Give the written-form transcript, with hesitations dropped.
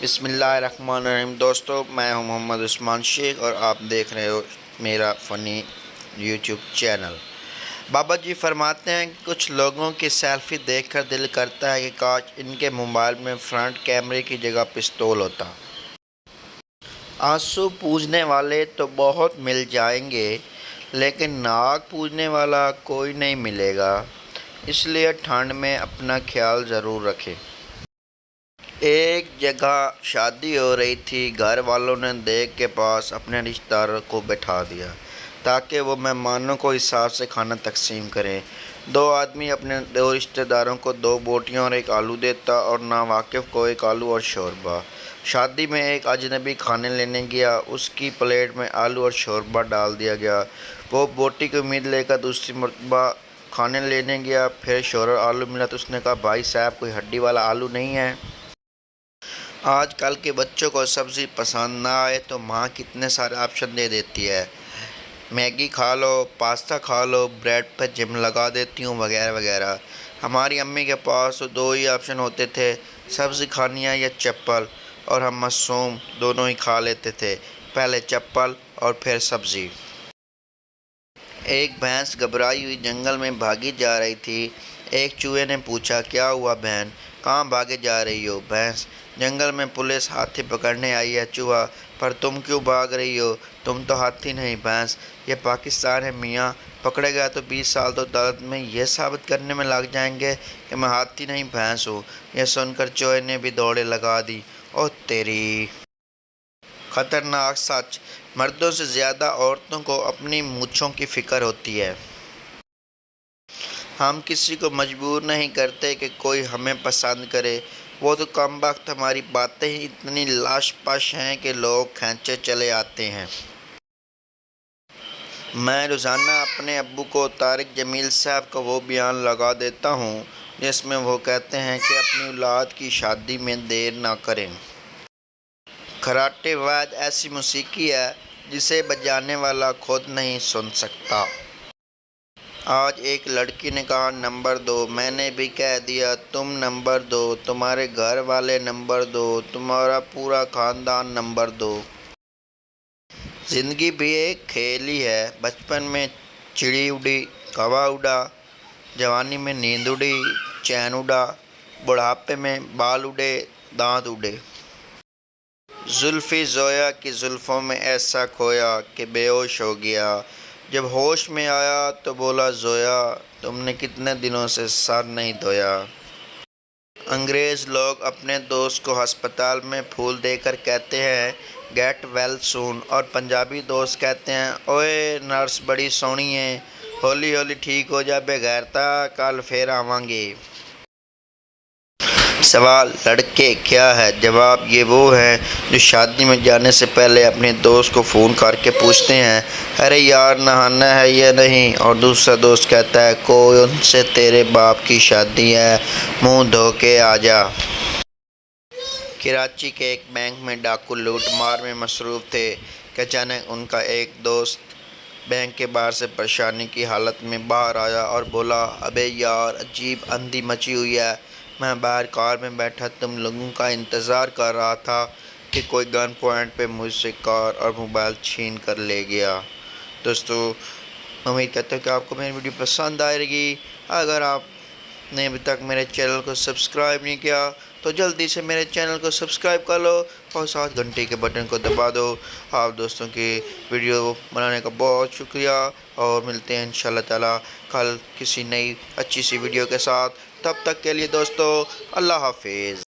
بسم اللہ الرحمن الرحیم دوستو، میں ہوں محمد عثمان شیخ اور آپ دیکھ رہے ہو میرا فنی یوٹیوب چینل۔ بابا جی فرماتے ہیں کہ کچھ لوگوں کی سیلفی دیکھ کر دل کرتا ہے کہ کاش ان کے موبائل میں فرنٹ کیمرے کی جگہ پستول ہوتا۔ آنسو پوجنے والے تو بہت مل جائیں گے لیکن ناک پوجنے والا کوئی نہیں ملے گا، اس لیے ٹھنڈ میں اپنا خیال ضرور رکھیں۔ ایک جگہ شادی ہو رہی تھی، گھر والوں نے دیگ کے پاس اپنے رشتہ داروں کو بٹھا دیا تاکہ وہ مہمانوں کو حساب سے کھانا تقسیم کریں۔ دو آدمی اپنے دو رشتہ داروں کو 2 بوٹیاں اور 1 آلو دیتا اور ناواقف کو 1 آلو اور شوربہ۔ شادی میں ایک اجنبی کھانے لینے گیا، اس کی پلیٹ میں آلو اور شوربہ ڈال دیا گیا۔ وہ بوٹی کی امید لے کر دوسری مرتبہ کھانے لینے گیا، پھر شوربہ اور آلو ملا تو اس نے کہا بھائی صاحب کوئی ہڈی والا آلو نہیں ہے؟ آج کل کے بچوں کو سبزی پسند نہ آئے تو ماں کتنے سارے آپشن دے دیتی ہے، میگی کھا لو، پاستا کھا لو، بریڈ پہ جم لگا دیتی ہوں وغیرہ وغیرہ۔ ہماری امی کے پاس تو 2 ہی آپشن ہوتے تھے، سبزی کھانی ہے یا چپل، اور ہم معصوم دونوں ہی کھا لیتے تھے، پہلے چپل اور پھر سبزی۔ ایک بھینس گھبرائی ہوئی جنگل میں بھاگی جا رہی تھی۔ ایک چوہے نے پوچھا کیا ہوا بہن، کہاں بھاگے جا رہی ہو؟ بھینس: جنگل میں پولیس ہاتھی پکڑنے آئی ہے۔ چوہا: پر تم کیوں بھاگ رہی ہو؟ تم تو ہاتھی نہیں۔ بھینس: یہ پاکستان ہے میاں، پکڑے گیا تو 20 سال تو عدالت میں یہ ثابت کرنے میں لگ جائیں گے کہ میں ہاتھی نہیں بھینس ہوں۔ یہ سن کر چوہے نے بھی دوڑیں لگا دی۔ او تیری! خطرناک سچ: مردوں سے زیادہ عورتوں کو اپنی مونچھوں کی فکر ہوتی ہے۔ ہم کسی کو مجبور نہیں کرتے کہ کوئی ہمیں پسند کرے، وہ تو کم بخت ہماری باتیں ہی اتنی لش پش ہیں کہ لوگ کھینچے چلے آتے ہیں۔ میں روزانہ اپنے ابو کو، طارق جمیل صاحب کا وہ بیان لگا دیتا ہوں جس میں وہ کہتے ہیں کہ اپنی اولاد کی شادی میں دیر نہ کریں۔ کراٹے واید ایسی موسیقی ہے جسے بجانے والا خود نہیں سن سکتا۔ آج ایک لڑکی نے کہا نمبر دو، میں نے بھی کہہ دیا تم نمبر دو، تمہارے گھر والے نمبر دو، تمہارا پورا خاندان نمبر دو۔ زندگی بھی ایک کھیل ہی ہے، بچپن میں چڑی اڑی، کوا اڑا، جوانی میں نیند اڑی، چین اڑا، بڑھاپے میں بال اڑے، دانت اڑے۔ زلفیں زویا کی زلفوں میں ایسا کھویا کہ بے ہوش ہو گیا، جب ہوش میں آیا تو بولا زویا تم نے کتنے دنوں سے سر نہیں دھویا۔ انگریز لوگ اپنے دوست کو ہسپتال میں پھول دے کر کہتے ہیں گیٹ ویل سون، اور پنجابی دوست کہتے ہیں اوئے نرس بڑی سونی ہے، ہولی ہولی ٹھیک ہو جا بے غیرتا، کل پھر آواں گے۔ سوال: لڑکے کیا ہے؟ جواب: یہ وہ ہیں جو شادی میں جانے سے پہلے اپنے دوست کو فون کر کے پوچھتے ہیں ارے یار نہانا ہے یا نہیں، اور دوسرا دوست کہتا ہے کون سے تیرے باپ کی شادی ہے، منہ دھو کے آ جا۔ کراچی کے ایک بینک میں ڈاکو لوٹ مار میں مصروف تھے کہ اچانک ان کا ایک دوست بینک کے باہر سے پریشانی کی حالت میں باہر آیا اور بولا ابے یار عجیب اندھی مچی ہوئی ہے، میں باہر کار میں بیٹھا تم لوگوں کا انتظار کر رہا تھا کہ کوئی گن پوائنٹ پہ مجھ سے کار اور موبائل چھین کر لے گیا۔ دوستو، امید کرتا ہوں کہ آپ کو میری ویڈیو پسند آئے گی۔ اگر آپ نے ابھی تک میرے چینل کو سبسکرائب نہیں کیا تو جلدی سے میرے چینل کو سبسکرائب کر لو اور ساتھ گھنٹی کے بٹن کو دبا دو۔ آپ دوستوں کی ویڈیو بنانے کا بہت شکریہ، اور ملتے ہیں انشاءاللہ تعالی کل کسی نئی اچھی سی ویڈیو کے ساتھ۔ تب تک کے لیے دوستو اللہ حافظ۔